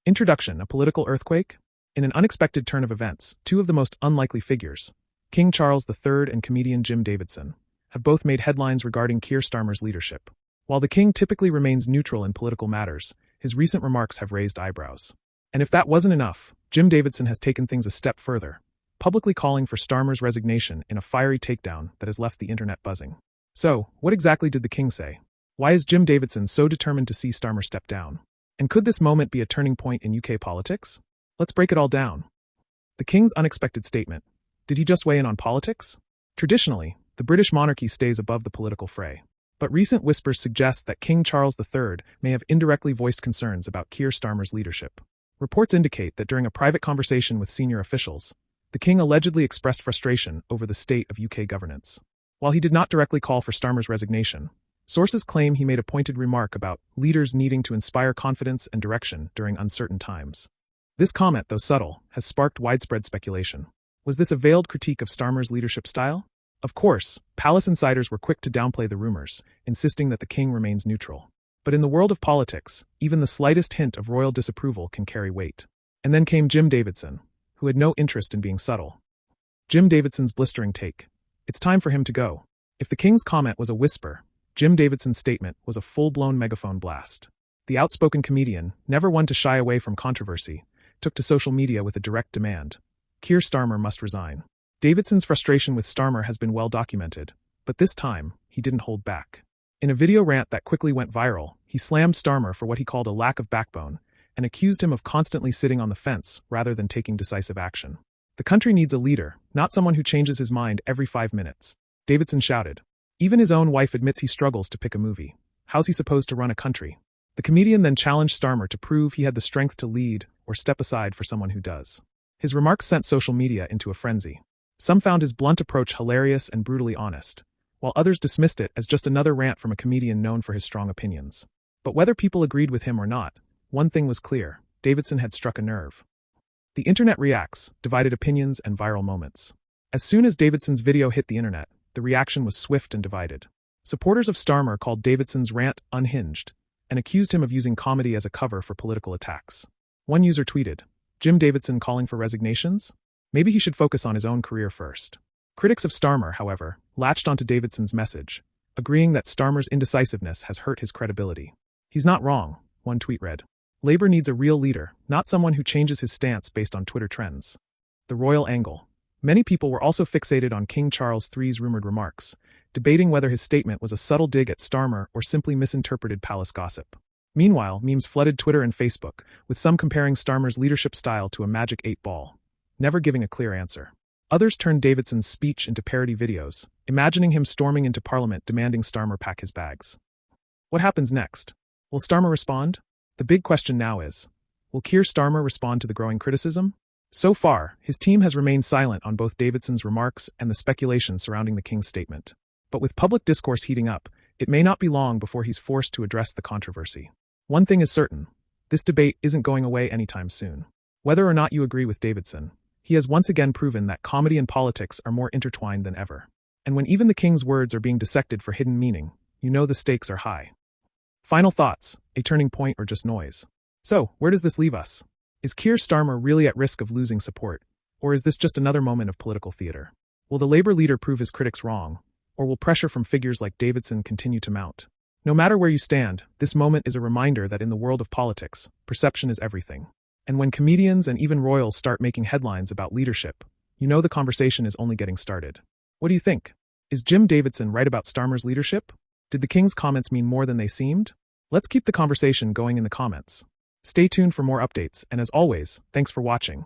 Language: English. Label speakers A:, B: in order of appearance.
A: Introduction: a political earthquake? In an unexpected turn of events, two of the most unlikely figures, King Charles III and comedian Jim Davidson, have both made headlines regarding Keir Starmer's leadership. While the king typically remains neutral in political matters, his recent remarks have raised eyebrows. And if that wasn't enough, Jim Davidson has taken things a step further, publicly calling for Starmer's resignation in a fiery takedown that has left the internet buzzing. So, what exactly did the king say? Why is Jim Davidson so determined to see Starmer step down? And could this moment be a turning point in UK politics? Let's break it all down. The king's unexpected statement. Did he just weigh in on politics? Traditionally, the British monarchy stays above the political fray. But recent whispers suggest that King Charles III may have indirectly voiced concerns about Keir Starmer's leadership. Reports indicate that during a private conversation with senior officials, the king allegedly expressed frustration over the state of UK governance. While he did not directly call for Starmer's resignation, sources claim he made a pointed remark about leaders needing to inspire confidence and direction during uncertain times. This comment, though subtle, has sparked widespread speculation. Was this a veiled critique of Starmer's leadership style? Of course, palace insiders were quick to downplay the rumors, insisting that the king remains neutral. But in the world of politics, even the slightest hint of royal disapproval can carry weight. And then came Jim Davidson, who had no interest in being subtle. Jim Davidson's blistering take. It's time for him to go. If the king's comment was a whisper, Jim Davidson's statement was a full-blown megaphone blast. The outspoken comedian, never one to shy away from controversy, took to social media with a direct demand. Keir Starmer must resign. Davidson's frustration with Starmer has been well documented, but this time, he didn't hold back. In a video rant that quickly went viral, he slammed Starmer for what he called a lack of backbone, and accused him of constantly sitting on the fence rather than taking decisive action. The country needs a leader, not someone who changes his mind every 5 minutes. Davidson shouted. Even his own wife admits he struggles to pick a movie. How's he supposed to run a country? The comedian then challenged Starmer to prove he had the strength to lead or step aside for someone who does. His remarks sent social media into a frenzy. Some found his blunt approach hilarious and brutally honest, while others dismissed it as just another rant from a comedian known for his strong opinions. But whether people agreed with him or not, one thing was clear: Davidson had struck a nerve. The internet reacts, divided opinions and viral moments. As soon as Davidson's video hit the internet, the reaction was swift and divided. Supporters of Starmer called Davidson's rant unhinged and accused him of using comedy as a cover for political attacks. One user tweeted, "Jim Davidson calling for resignations? Maybe he should focus on his own career first." Critics of Starmer, however, latched onto Davidson's message, agreeing that Starmer's indecisiveness has hurt his credibility. He's not wrong, one tweet read. Labour needs a real leader, not someone who changes his stance based on Twitter trends. The royal angle. Many people were also fixated on King Charles III's rumored remarks, debating whether his statement was a subtle dig at Starmer or simply misinterpreted palace gossip. Meanwhile, memes flooded Twitter and Facebook, with some comparing Starmer's leadership style to a magic 8-ball, never giving a clear answer. Others turned Davidson's speech into parody videos, imagining him storming into Parliament demanding Starmer pack his bags. What happens next? Will Starmer respond? The big question now is, will Keir Starmer respond to the growing criticism? So far, his team has remained silent on both Davidson's remarks and the speculation surrounding the king's statement. But with public discourse heating up, it may not be long before he's forced to address the controversy. One thing is certain, this debate isn't going away anytime soon. Whether or not you agree with Davidson, he has once again proven that comedy and politics are more intertwined than ever. And when even the king's words are being dissected for hidden meaning, you know the stakes are high. Final thoughts, a turning point or just noise? So, where does this leave us? Is Keir Starmer really at risk of losing support, or is this just another moment of political theater? Will the Labour leader prove his critics wrong, or will pressure from figures like Davidson continue to mount? No matter where you stand, this moment is a reminder that in the world of politics, perception is everything. And when comedians and even royals start making headlines about leadership, you know the conversation is only getting started. What do you think? Is Jim Davidson right about Starmer's leadership? Did the king's comments mean more than they seemed? Let's keep the conversation going in the comments. Stay tuned for more updates, and as always, thanks for watching.